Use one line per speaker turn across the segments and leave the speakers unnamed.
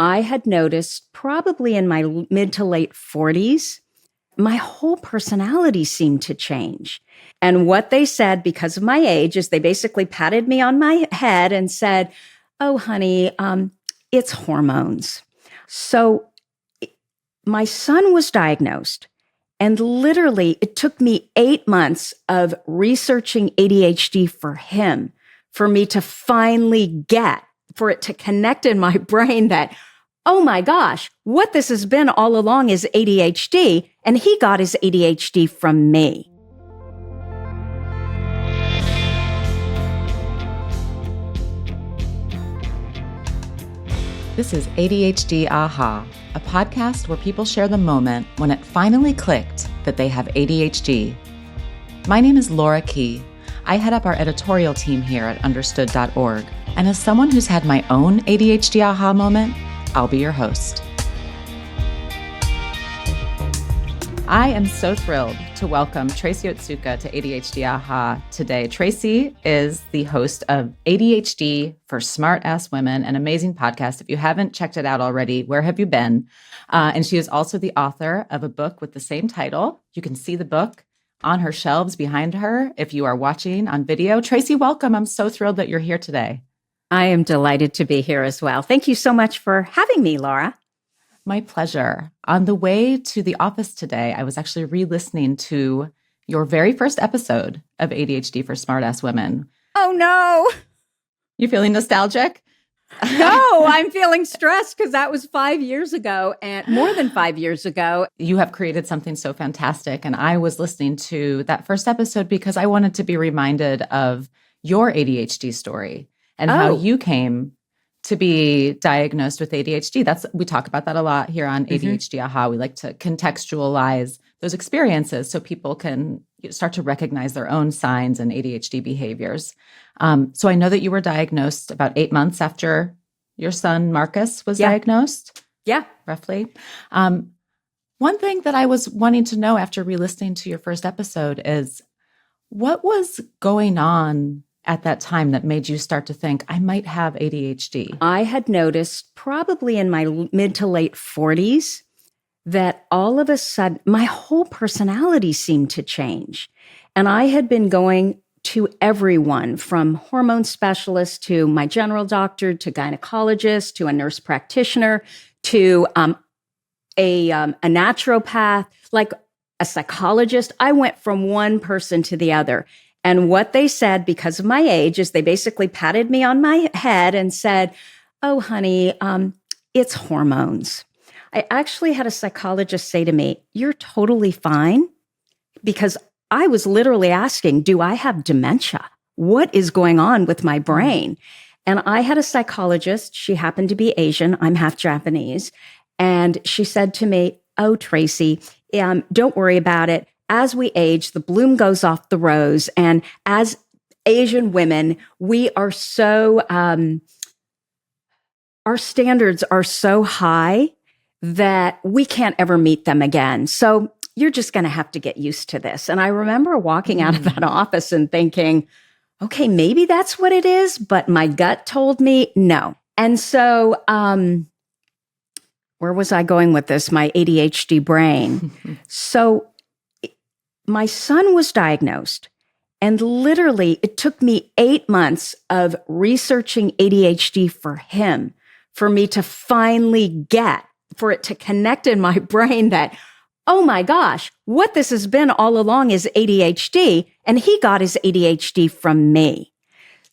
I had noticed probably in my mid to late 40s, my whole personality seemed to change. And what they said because of my age is they basically patted me on my head and said, "Oh, honey, it's hormones." So my son was diagnosed, and literally it took me 8 months of researching ADHD for him, for me to finally for it to connect in my brain that, oh my gosh, what this has been all along is ADHD, and he got his ADHD from me.
This is ADHD Aha, a podcast where people share the moment when it finally clicked that they have ADHD. My name is Laura Key. I head up our editorial team here at understood.org. And as someone who's had my own ADHD aha moment, I'll be your host. I am so thrilled to welcome Tracy Otsuka to ADHD Aha today. Tracy is the host of ADHD for Smart-Ass Women, an amazing podcast. If you haven't checked it out already, where have you been? And she is also the author of a book with the same title. You can see the book on her shelves behind her if you are watching on video. Tracy, welcome. I'm so thrilled that you're here today.
I am delighted to be here as well. Thank you so much for having me, Laura.
My pleasure. On the way to the office today, I was actually re-listening to your very first episode of ADHD for Smart-Ass Women.
Oh, no.
You feeling nostalgic?
No, I'm feeling stressed because that was 5 years ago and more than 5 years ago.
You have created something so fantastic. And I was listening to that first episode because I wanted to be reminded of your ADHD story and how you came to be diagnosed with ADHD. We talk about that a lot here on ADHD Aha. We like to contextualize those experiences so people can start to recognize their own signs and ADHD behaviors. So I know that you were diagnosed about 8 months after your son Marcus was diagnosed.
Yeah,
roughly. One thing that I was wanting to know after re-listening to your first episode is what was going on at that time that made you start to think, I might have ADHD?
I had noticed probably in my mid to late 40s that all of a sudden my whole personality seemed to change. And I had been going to everyone from hormone specialist to my general doctor to gynecologist to a nurse practitioner to a naturopath, like a psychologist. I went from one person to the other. And what they said because of my age is they basically patted me on my head and said, "Oh, honey, it's hormones." I actually had a psychologist say to me, "You're totally fine," because I was literally asking, do I have dementia? What is going on with my brain? And I had a psychologist. She happened to be Asian. I'm half Japanese. And she said to me, "Oh, Tracy, don't worry about it. As we age, the bloom goes off the rose. And as Asian women, we are so, our standards are so high that we can't ever meet them again. So you're just going to have to get used to this." And I remember walking out of that office and thinking, okay, maybe that's what it is, but my gut told me no. And so, where was I going with this? My ADHD brain. So my son was diagnosed, and literally it took me 8 months of researching ADHD for him, for me to finally for it to connect in my brain that, oh my gosh, what this has been all along is ADHD, and he got his ADHD from me.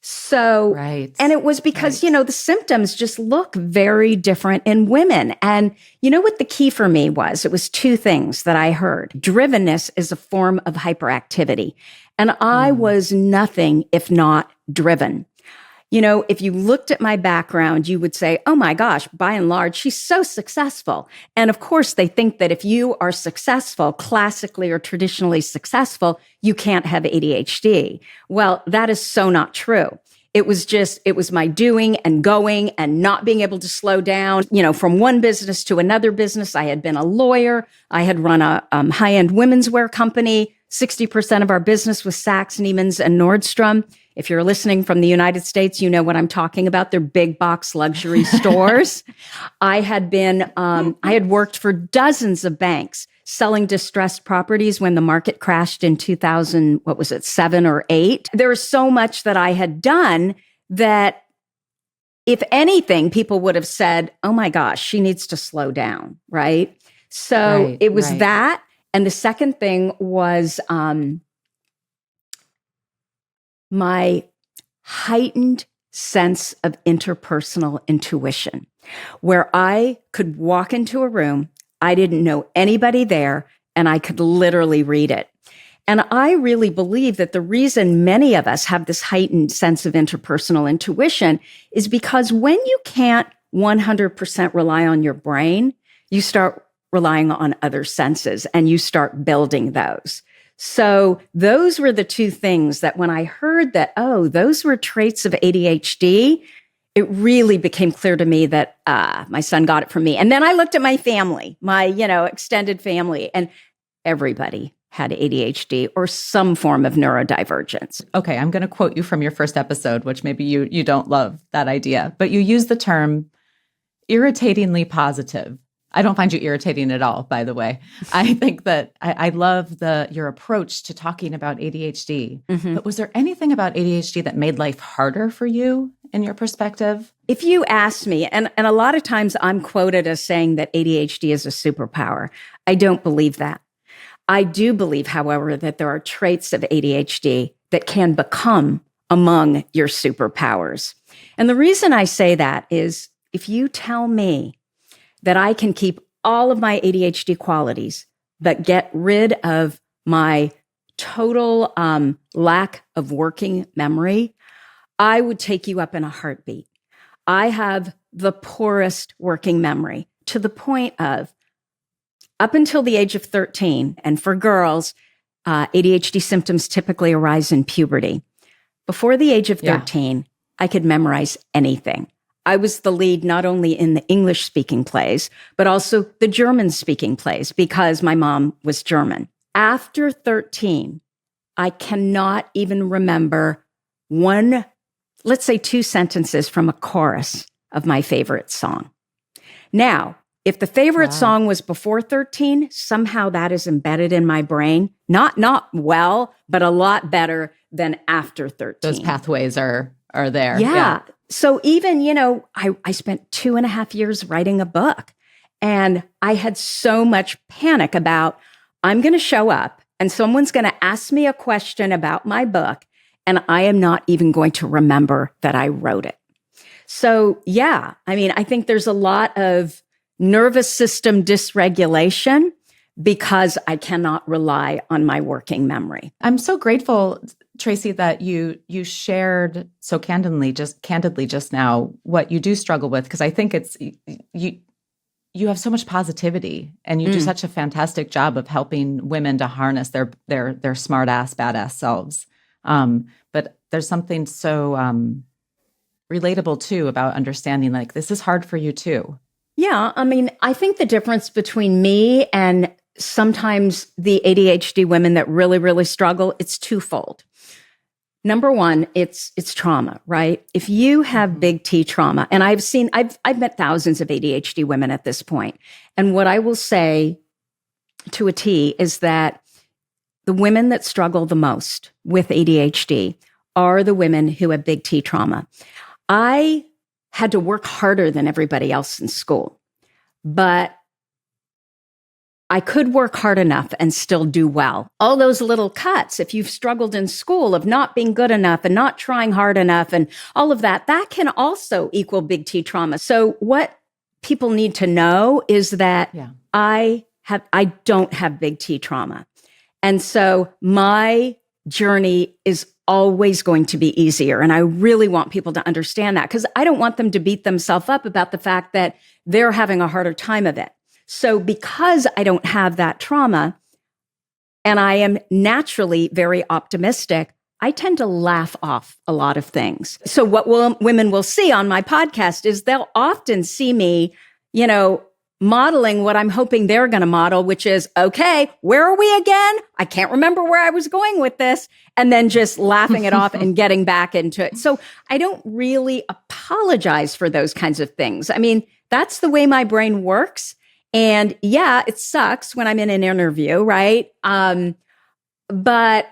So, and it was because, the symptoms just look very different in women. And you know what the key for me was? It was two things that I heard. Drivenness is a form of hyperactivity. And I was nothing if not driven. If you looked at my background, you would say, oh my gosh, by and large, she's so successful. And of course, they think that if you are successful, classically or traditionally successful, you can't have ADHD. Well, that is so not true. It was my doing and going and not being able to slow down, from one business to another business. I had been a lawyer. I had run a high-end women's wear company. 60% of our business was Saks, Neiman's, and Nordstrom. If you're listening from the United States, you know what I'm talking about. They're big box luxury stores. I had worked for dozens of banks selling distressed properties when the market crashed in 2000, 7 or 8. There was so much that I had done that, if anything, people would have said, oh my gosh, she needs to slow down, right? So it was that. And the second thing was my heightened sense of interpersonal intuition, where I could walk into a room, I didn't know anybody there, and I could literally read it. And I really believe that the reason many of us have this heightened sense of interpersonal intuition is because when you can't 100% rely on your brain, you start relying on other senses and you start building those. So those were the two things that when I heard that, oh, those were traits of ADHD, it really became clear to me that my son got it from me. And then I looked at my family, my, extended family, and everybody had ADHD or some form of neurodivergence.
Okay, I'm going to quote you from your first episode, which maybe you don't love that idea, but you use the term irritatingly positive. I don't find you irritating at all, by the way. I think that I love your approach to talking about ADHD. Mm-hmm. But was there anything about ADHD that made life harder for you in your perspective?
If you ask me, and a lot of times I'm quoted as saying that ADHD is a superpower, I don't believe that. I do believe, however, that there are traits of ADHD that can become among your superpowers. And the reason I say that is if you tell me that I can keep all of my ADHD qualities, but get rid of my total lack of working memory, I would take you up in a heartbeat. I have the poorest working memory to the point of up until the age of 13, and for girls, ADHD symptoms typically arise in puberty. Before the age of 13, I could memorize anything. I was the lead not only in the English-speaking plays, but also the German-speaking plays because my mom was German. After 13, I cannot even remember let's say 2 sentences from a chorus of my favorite song. Now, if the favorite song was before 13, somehow that is embedded in my brain. Not well, but a lot better than after 13.
Those pathways are there.
Yeah. So even, I spent 2.5 years writing a book, and I had so much panic about, I'm going to show up and someone's going to ask me a question about my book, and I am not even going to remember that I wrote it. So I think there's a lot of nervous system dysregulation because I cannot rely on my working memory.
I'm so grateful, Tracy, that you shared so candidly just now what you do struggle with, because I think it's you have so much positivity and you do such a fantastic job of helping women to harness their smart ass, badass selves. But there's something so relatable too about understanding like this is hard for you too.
Yeah, I think the difference between me and sometimes the ADHD women that really, really struggle, it's twofold. Number one, it's trauma, right? If you have big T trauma, and I've met thousands of ADHD women at this point, and what I will say to a T is that the women that struggle the most with ADHD are the women who have big T trauma. I had to work harder than everybody else in school, but I could work hard enough and still do well. All those little cuts, if you've struggled in school of not being good enough and not trying hard enough and all of that, that can also equal big T trauma. So what people need to know is that I don't have big T trauma. And so my journey is always going to be easier. And I really want people to understand that because I don't want them to beat themselves up about the fact that they're having a harder time of it. So because I don't have that trauma and I am naturally very optimistic, I tend to laugh off a lot of things. So what women will see on my podcast is they'll often see me, modeling what I'm hoping they're going to model, which is, okay, where are we again? I can't remember where I was going with this. And then just laughing it off and getting back into it. So I don't really apologize for those kinds of things. I mean, that's the way my brain works. And yeah, it sucks when I'm in an interview, right? But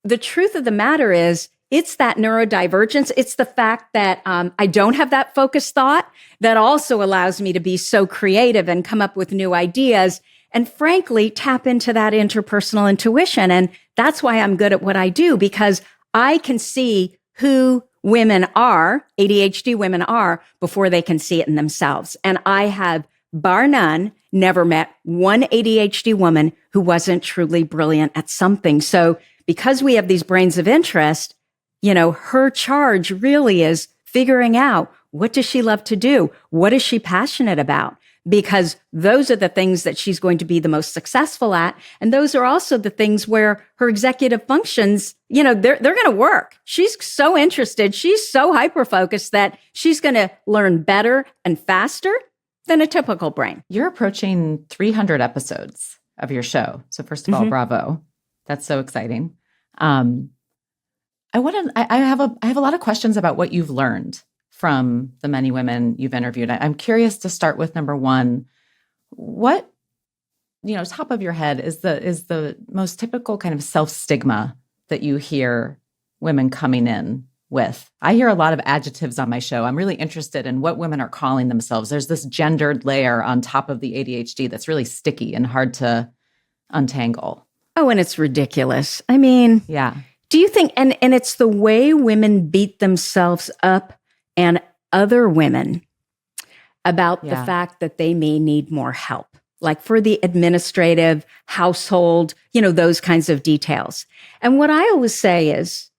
the truth of the matter is, it's that neurodivergence. It's the fact that I don't have that focused thought that also allows me to be so creative and come up with new ideas and frankly, tap into that interpersonal intuition. And that's why I'm good at what I do, because I can see who women are, ADHD women are, before they can see it in themselves. And I have, bar none, never met one ADHD woman who wasn't truly brilliant at something. So because we have these brains of interest, her charge really is figuring out, what does she love to do? What is she passionate about? Because those are the things that she's going to be the most successful at. And those are also the things where her executive functions, they're going to work. She's so interested. She's so hyper-focused that she's going to learn better and faster than a typical brain.
You're approaching 300 episodes of your show. So first of all, bravo. That's so exciting. I have a lot of questions about what you've learned from the many women you've interviewed. I'm curious to start with number one. What, top of your head is the most typical kind of self-stigma that you hear women coming in with? I hear a lot of adjectives on my show. I'm really interested in what women are calling themselves. There's this gendered layer on top of the ADHD that's really sticky and hard to untangle.
Oh, and it's ridiculous. I mean,
yeah.
Do you think, and it's the way women beat themselves up and other women about the fact that they may need more help, like for the administrative, household, those kinds of details. And what I always say is,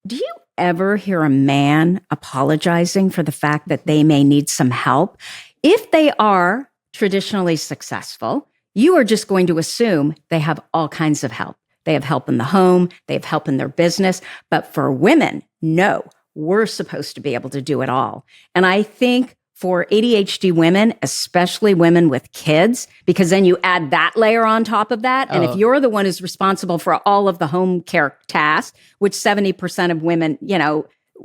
do you ever hear a man apologizing for the fact that they may need some help? If they are traditionally successful, you are just going to assume they have all kinds of help. They have help in the home. They have help in their business. But for women, no, we're supposed to be able to do it all. And I think for ADHD women, especially women with kids, because then you add that layer on top of that. And if you're the one who's responsible for all of the home care tasks, which 70% of women,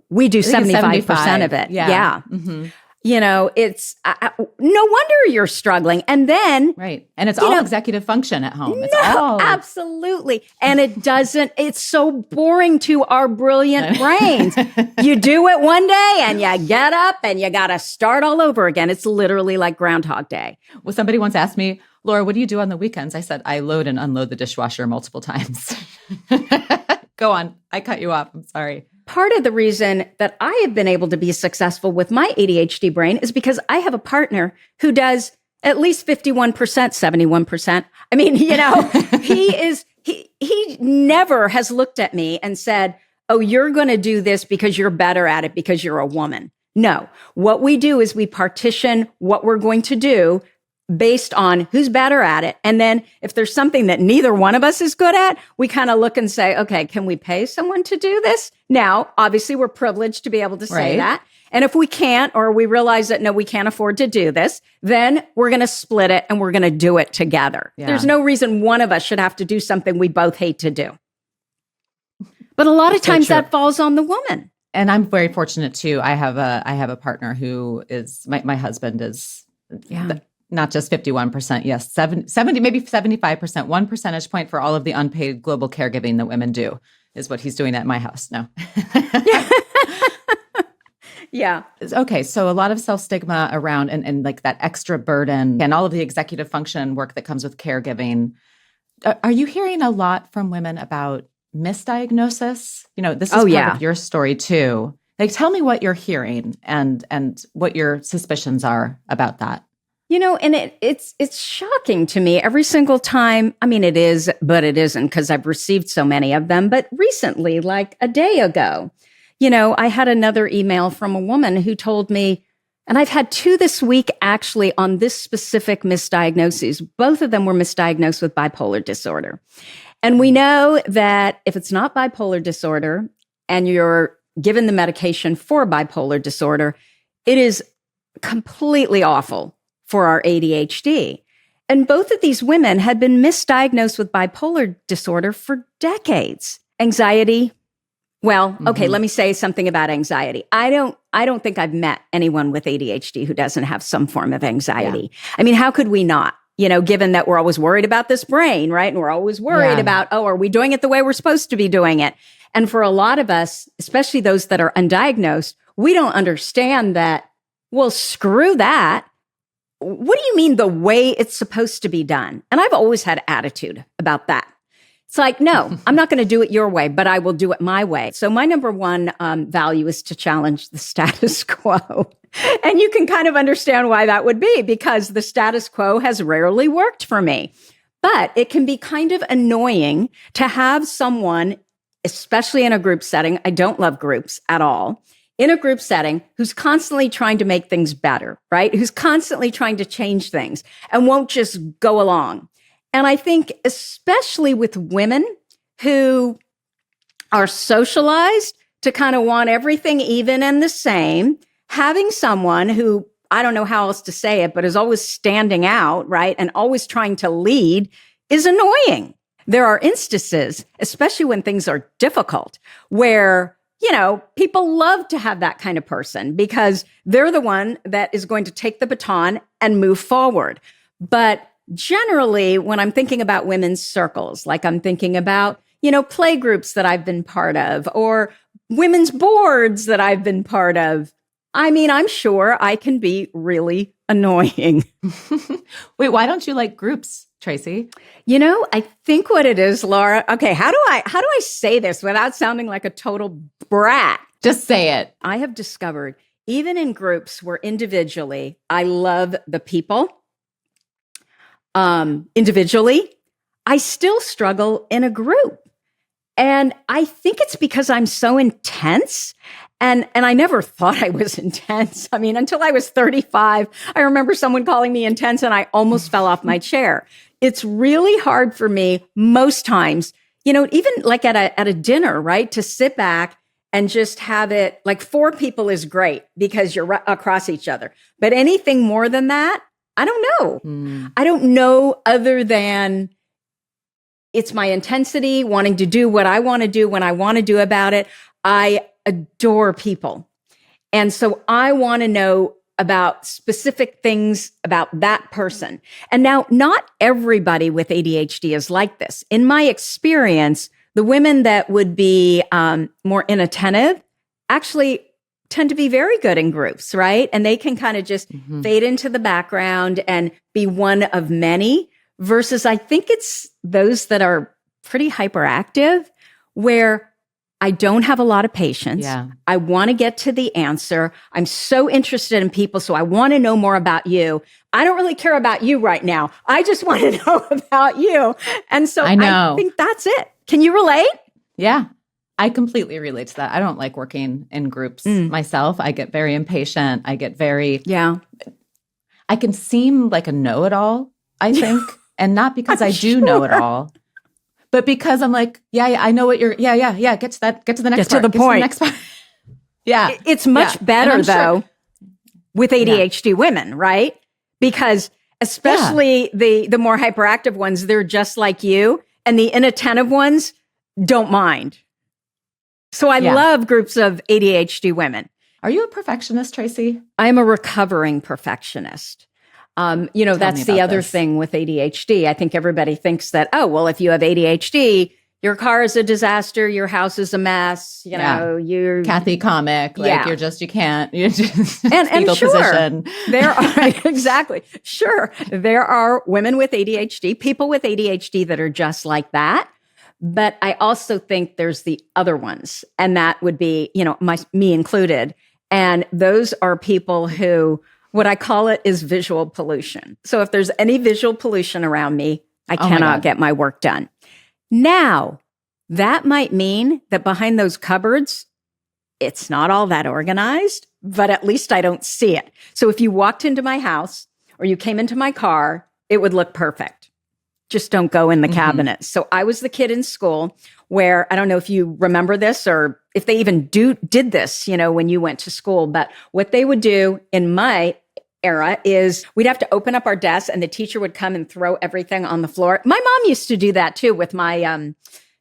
we do 75% of it. Yeah.
Mm-hmm.
It's no wonder you're struggling. And then,
right. And it's all executive function at home. It's all
absolutely. And it's so boring to our brilliant brains. You do it one day and you get up and you got to start all over again. It's literally like Groundhog Day.
Well, somebody once asked me, Laura, what do you do on the weekends? I said, I load and unload the dishwasher multiple times. Go on. I cut you off. I'm sorry.
Part of the reason that I have been able to be successful with my ADHD brain is because I have a partner who does at least 51%, 71%. I mean, he never has looked at me and said, oh, you're going to do this because you're better at it because you're a woman. No, what we do is we partition what we're going to do based on who's better at it. And then if there's something that neither one of us is good at, we kind of look and say, okay, can we pay someone to do this? Now, obviously, we're privileged to be able to say that. And if we can't, or we realize that, no, we can't afford to do this, then we're going to split it and we're going to do it together. Yeah. There's no reason one of us should have to do something we both hate to do. But a lot of times that falls on the woman.
And I'm very fortunate too. I have a partner who is, my husband is not just 51%, yes, 70, maybe 75%, 1 percentage point for all of the unpaid global caregiving that women do is what he's doing at my house. No.
Yeah.
Okay. So a lot of self-stigma around and like that extra burden and all of the executive function work that comes with caregiving. Are you hearing a lot from women about misdiagnosis? This is part of your story too. Like, tell me what you're hearing and what your suspicions are about that.
And it's shocking to me every single time. I mean, it is, but it isn't because I've received so many of them. But recently, like a day ago, I had another email from a woman who told me, and I've had 2 this week actually on this specific misdiagnosis. Both of them were misdiagnosed with bipolar disorder. And we know that if it's not bipolar disorder and you're given the medication for bipolar disorder, it is completely awful for our ADHD. And both of these women had been misdiagnosed with bipolar disorder for decades. Anxiety. Well, okay, let me say something about anxiety. I don't think I've met anyone with ADHD who doesn't have some form of anxiety. Yeah. I mean, how could we not? Given that we're always worried about this brain, right? And we're always worried about, are we doing it the way we're supposed to be doing it? And for a lot of us, especially those that are undiagnosed, we don't understand that, well, screw that. What do you mean the way it's supposed to be done? And I've always had attitude about that. It's like, no, I'm not going to do it your way, but I will do it my way. So my number one value is to challenge the status quo. And you can kind of understand why that would be, because the status quo has rarely worked for me. But it can be kind of annoying to have someone, especially in a group setting. I don't love groups at all. In a group setting, who's constantly trying to make things better, right? Who's constantly trying to change things and won't just go along. And I think especially with women who are socialized to kind of want everything even and the same, having someone who, I don't know how else to say it, but is always standing out, right? And always trying to lead is annoying. There are instances, especially when things are difficult, where people love to have that kind of person because they're the one that is going to take the baton and move forward. But generally, when I'm thinking about women's circles, like I'm thinking about, play groups that I've been part of or women's boards that I've been part of, I mean, I'm sure I can be really annoying.
Wait, why don't you like groups, Tracy?
I think what it is, Laura. Okay, how do I say this without sounding like a total brat?
Just say it.
I have discovered, even in groups where individually I love the people, individually, I still struggle in a group. And I think it's because I'm so intense. And I never thought I was intense. I mean, until I was 35, I remember someone calling me intense and I almost fell off my chair. It's really hard for me most times, even like at a dinner, right? To sit back and just have it like 4 people is great because you're across each other. But anything more than that, I don't know. I don't know other than it's my intensity, wanting to do what I want to do when I want to do about it. I adore people. And so I want to know about specific things about that person. And now, not everybody with ADHD is like this. In my experience, the women that would be more inattentive actually tend to be very good in groups, right? And they can kind of just fade into the background and be one of many, versus I think it's those that are pretty hyperactive where I don't have a lot of patience.
Yeah.
I want to get to the answer. I'm so interested in people, so I want to know more about you. I don't really care about you right now. I just want to know about you. And so I think that's it. Can you relate?
Yeah, I completely relate to that. I don't like working in groups myself. I get very impatient. I get very...
Yeah.
I can seem like a know-it-all, I think. And not because I do know it all, but because I'm like, I know what you're, get to that, get to the next part.
Get to the point.
To the next part. Yeah.
It's much better though with ADHD women, right? Because especially the more hyperactive ones, they're just like you, and the inattentive ones don't mind. So I love groups of ADHD women.
Are you a perfectionist, Tracy?
I'm a recovering perfectionist. That's the other thing with ADHD. I think everybody thinks that, if you have ADHD, your car is a disaster, your house is a mess, you're
Kathy comic, you just
and
fetal
sure,
position.
There are exactly. Sure. There are women with ADHD, people with ADHD that are just like that. But I also think there's the other ones, and that would be, me included. And those are people who, what I call it is visual pollution. So if there's any visual pollution around me, I cannot get my work done. Now, that might mean that behind those cupboards, it's not all that organized, but at least I don't see it. So if you walked into my house or you came into my car, it would look perfect. Just don't go in the cabinets. So I was the kid in school where, I don't know if you remember this or if they even did this, when you went to school, but what they would do in my era is we'd have to open up our desk and the teacher would come and throw everything on the floor. My mom used to do that too with my,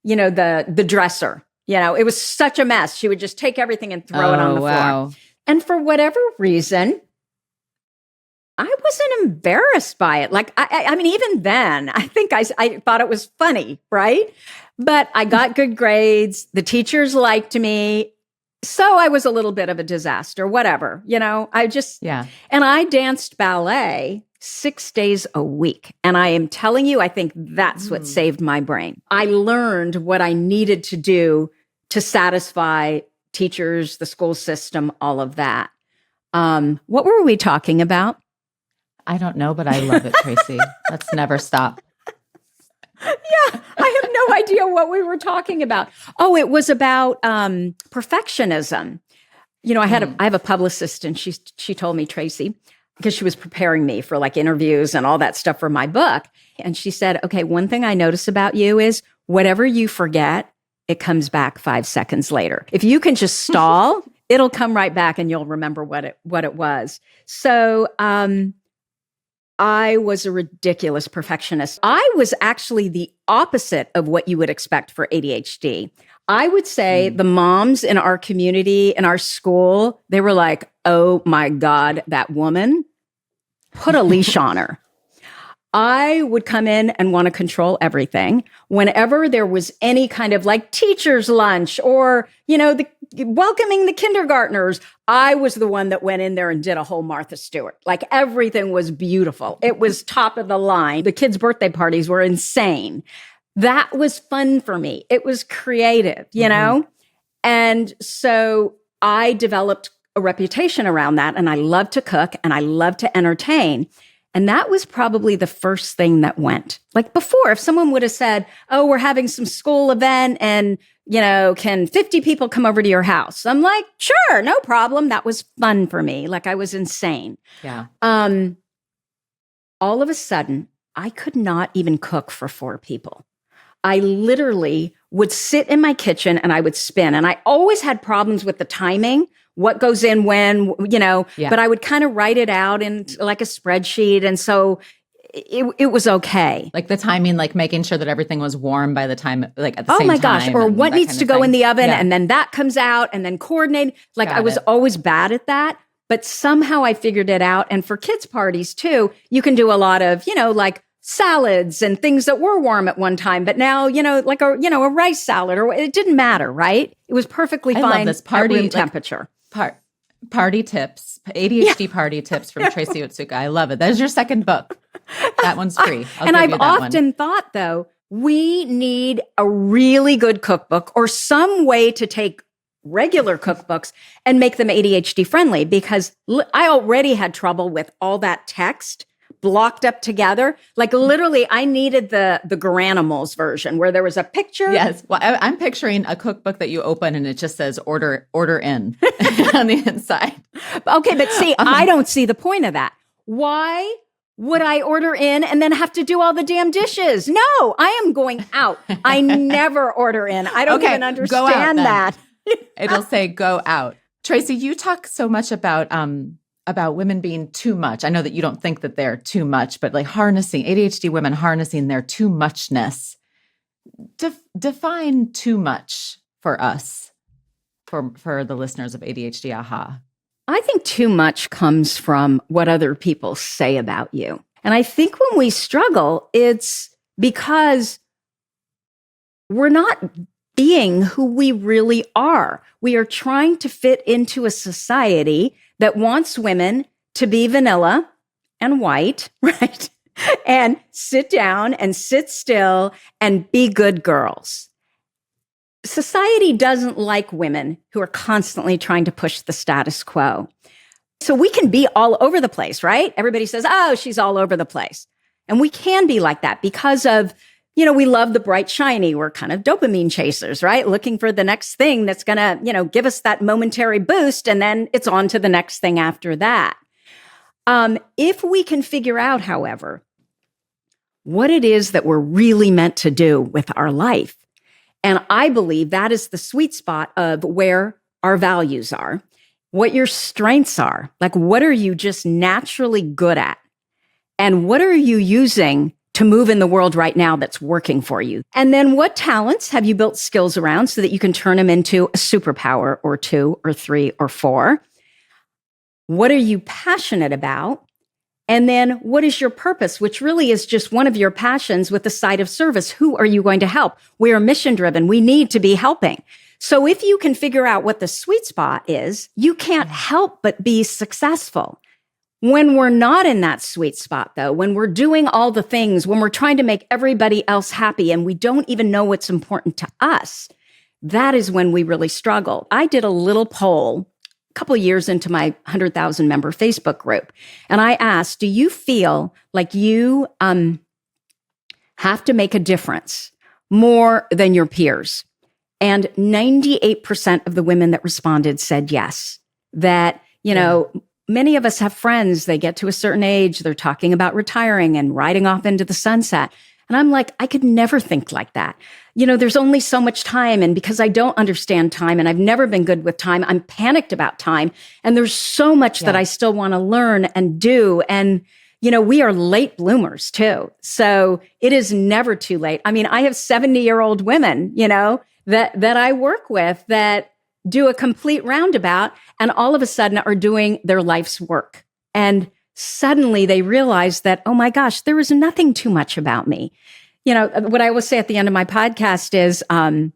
the dresser. It was such a mess. She would just take everything and throw it on the floor. And for whatever reason, I wasn't embarrassed by it. Like, I mean, even then, I think I thought it was funny, right? But I got good grades. The teachers liked me. So I was a little bit of a disaster, whatever, and I danced ballet 6 days a week. And I am telling you, I think that's what saved my brain. I learned what I needed to do to satisfy teachers, the school system, all of that. What were we talking about?
I don't know, but I love it, Tracy. Let's never stop.
Yeah, I have no idea what we were talking about. Oh, it was about perfectionism. I have a publicist, and she told me, Tracy, because she was preparing me for like interviews and all that stuff for my book. And she said, okay, one thing I notice about you is whatever you forget, it comes back 5 seconds later. If you can just stall, it'll come right back and you'll remember what it was. So, I was a ridiculous perfectionist. I was actually the opposite of what you would expect for ADHD. I would say the moms in our community, in our school, they were like, oh my God, that woman, put a leash on her. I would come in and want to control everything. Whenever there was any kind of like teacher's lunch or, welcoming the kindergartners, I was the one that went in there and did a whole Martha Stewart. Like everything was beautiful. It was top of the line. The kids' birthday parties were insane. That was fun for me. It was creative, And so I developed a reputation around that. And I love to cook and I love to entertain. And that was probably the first thing that went. Like before, if someone would have said, oh, we're having some school event and, can 50 people come over to your house? I'm like, sure, no problem. That was fun for me. Like I was insane.
Yeah.
All of a sudden, I could not even cook for 4 people. I literally would sit in my kitchen and I would spin. And I always had problems with the timing. What goes in when, but I would kind of write it out in like a spreadsheet. And so it was okay.
Like the timing, like making sure that everything was warm by the time, like at the same time.
Oh my gosh. Or what needs to go in the oven and then that comes out and then coordinate. Like I was always bad at that, but somehow I figured it out. And for kids' parties too, you can do a lot of, like salads and things that were warm at one time, but now, like a rice salad or it didn't matter, right? It was perfectly fine.
I love this party
at room temperature.
Party tips, ADHD party tips from Tracy Otsuka. I love it. That is your second book. That one's free.
I've often thought, though, we need a really good cookbook or some way to take regular cookbooks and make them ADHD friendly because I already had trouble with all that text blocked up together. Like literally, I needed the Garanimals version where there was a picture.
Yes. Well, I'm picturing a cookbook that you open and it just says order in on the inside.
Okay, but see, I don't see the point of that. Why would I order in and then have to do all the damn dishes? No, I am going out. I never order in. I don't even understand that.
It'll say go out. Tracy, you talk so much about women being too much. I know that you don't think that they're too much, but like harnessing ADHD women, harnessing their too muchness. Define too much for us, for the listeners of ADHD Aha.
I think too much comes from what other people say about you. And I think when we struggle, it's because we're not being who we really are. We are trying to fit into a society that wants women to be vanilla and white, right? And sit down and sit still and be good girls. Society doesn't like women who are constantly trying to push the status quo. So we can be all over the place, right? Everybody says, oh, she's all over the place. And we can be like that because of, we love the bright, shiny. We're kind of dopamine chasers, right? Looking for the next thing that's going to, give us that momentary boost. And then it's on to the next thing after that. If we can figure out, however, what it is that we're really meant to do with our life. And I believe that is the sweet spot of where our values are. what your strengths are. Like, what are you just naturally good at? And what are you using to move in the world right now that's working for you? And then what talents have you built skills around so that you can turn them into a superpower or 2 or 3 or 4? What are you passionate about? And then what is your purpose, which really is just one of your passions with the side of service? Who are you going to help? We are mission driven. We need to be helping. So if you can figure out what the sweet spot is, you can't help but be successful. When we're not in that sweet spot, though, when we're doing all the things, when we're trying to make everybody else happy and we don't even know what's important to us, that is when we really struggle. I did a little poll a couple of years into my 100,000 member Facebook group, and I asked, do you feel like you have to make a difference more than your peers? And 98% of the women that responded said yes, that, many of us have friends, they get to a certain age, they're talking about retiring and riding off into the sunset. And I'm like, I could never think like that. There's only so much time. And because I don't understand time and I've never been good with time, I'm panicked about time. And there's so much that I still want to learn and do. And, we are late bloomers too. So it is never too late. I mean, I have 70-year-old women, that I work with that do a complete roundabout and all of a sudden are doing their life's work. And suddenly they realize that, oh my gosh, there is nothing too much about me. What I will say at the end of my podcast is, no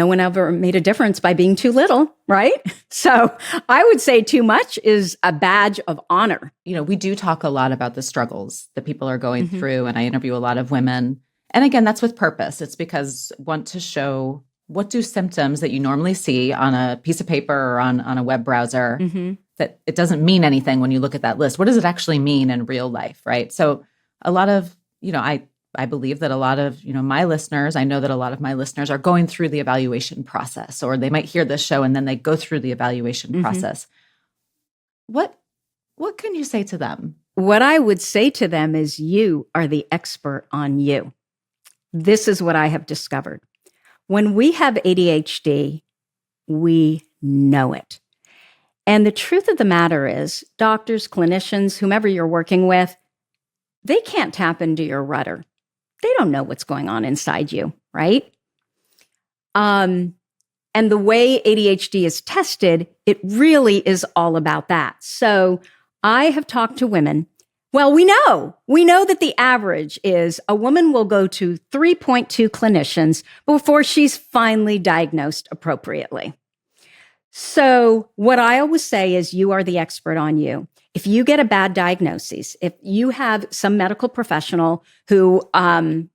one ever made a difference by being too little, right? So I would say too much is a badge of honor.
We do talk a lot about the struggles that people are going through, and I interview a lot of women. And again, that's with purpose. It's because I want to show what do symptoms that you normally see on a piece of paper or on a web browser, that it doesn't mean anything when you look at that list. What does it actually mean in real life, right? So a lot of, I believe that a lot of, my listeners, I know that a lot of my listeners are going through the evaluation process, or they might hear this show and then they go through the evaluation process. What can you say to them?
What I would say to them is, you are the expert on you. This is what I have discovered. When we have ADHD, we know it. And the truth of the matter is, doctors, clinicians, whomever you're working with, they can't tap into your rudder. They don't know what's going on inside you, right? And the way ADHD is tested, it really is all about that. So I have talked to women. Well, we know that the average is a woman will go to 3.2 clinicians before she's finally diagnosed appropriately. So what I always say is, you are the expert on you. If you get a bad diagnosis, if you have some medical professional who,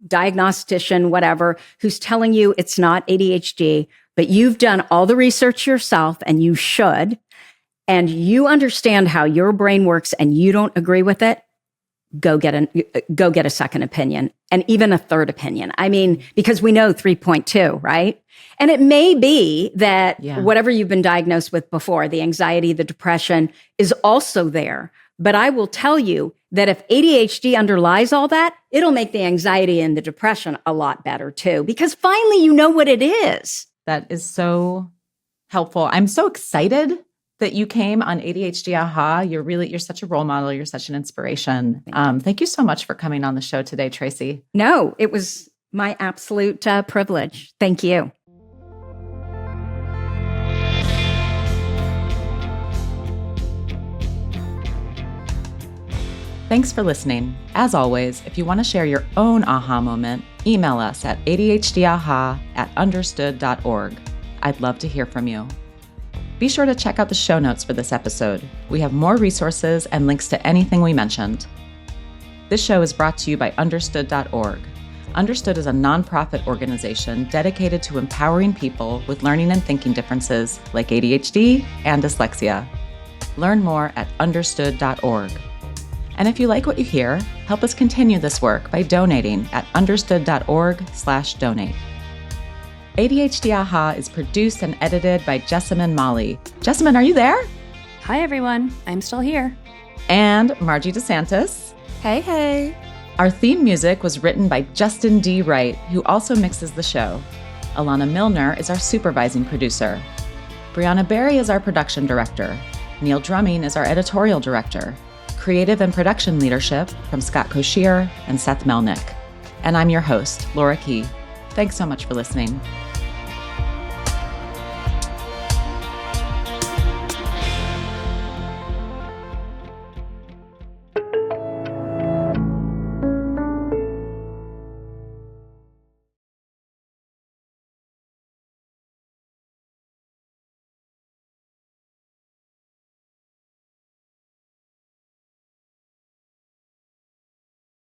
diagnostician, whatever, who's telling you it's not ADHD, but you've done all the research yourself and you should, and you understand how your brain works and you don't agree with it, go get a second opinion and even a third opinion. Because we know 3.2, right? And it may be that whatever you've been diagnosed with before, the anxiety, the depression is also there. But I will tell you that if ADHD underlies all that, it'll make the anxiety and the depression a lot better too, because finally you know what it is.
That is so helpful. I'm so excited that you came on ADHD Aha. You're such a role model. You're such an inspiration. Thank you so much for coming on the show today, Tracy.
No, it was my absolute privilege. Thank you.
Thanks for listening. As always, if you want to share your own aha moment, email us at adhdaha@understood.org. I'd love to hear from you. Be sure to check out the show notes for this episode. We have more resources and links to anything we mentioned. This show is brought to you by understood.org. Understood is a nonprofit organization dedicated to empowering people with learning and thinking differences like ADHD and dyslexia. Learn more at understood.org. And if you like what you hear, help us continue this work by donating at understood.org/donate. ADHD Aha is produced and edited by Jessamine Molly. Jessamine, are you there?
Hi, everyone. I'm still here.
And Margie DeSantis.
Hey.
Our theme music was written by Justin D. Wright, who also mixes the show. Alana Milner is our supervising producer. Brianna Berry is our production director. Neil Drumming is our editorial director. Creative and production leadership from Scott Koshier and Seth Melnick. And I'm your host, Laura Key. Thanks so much for listening.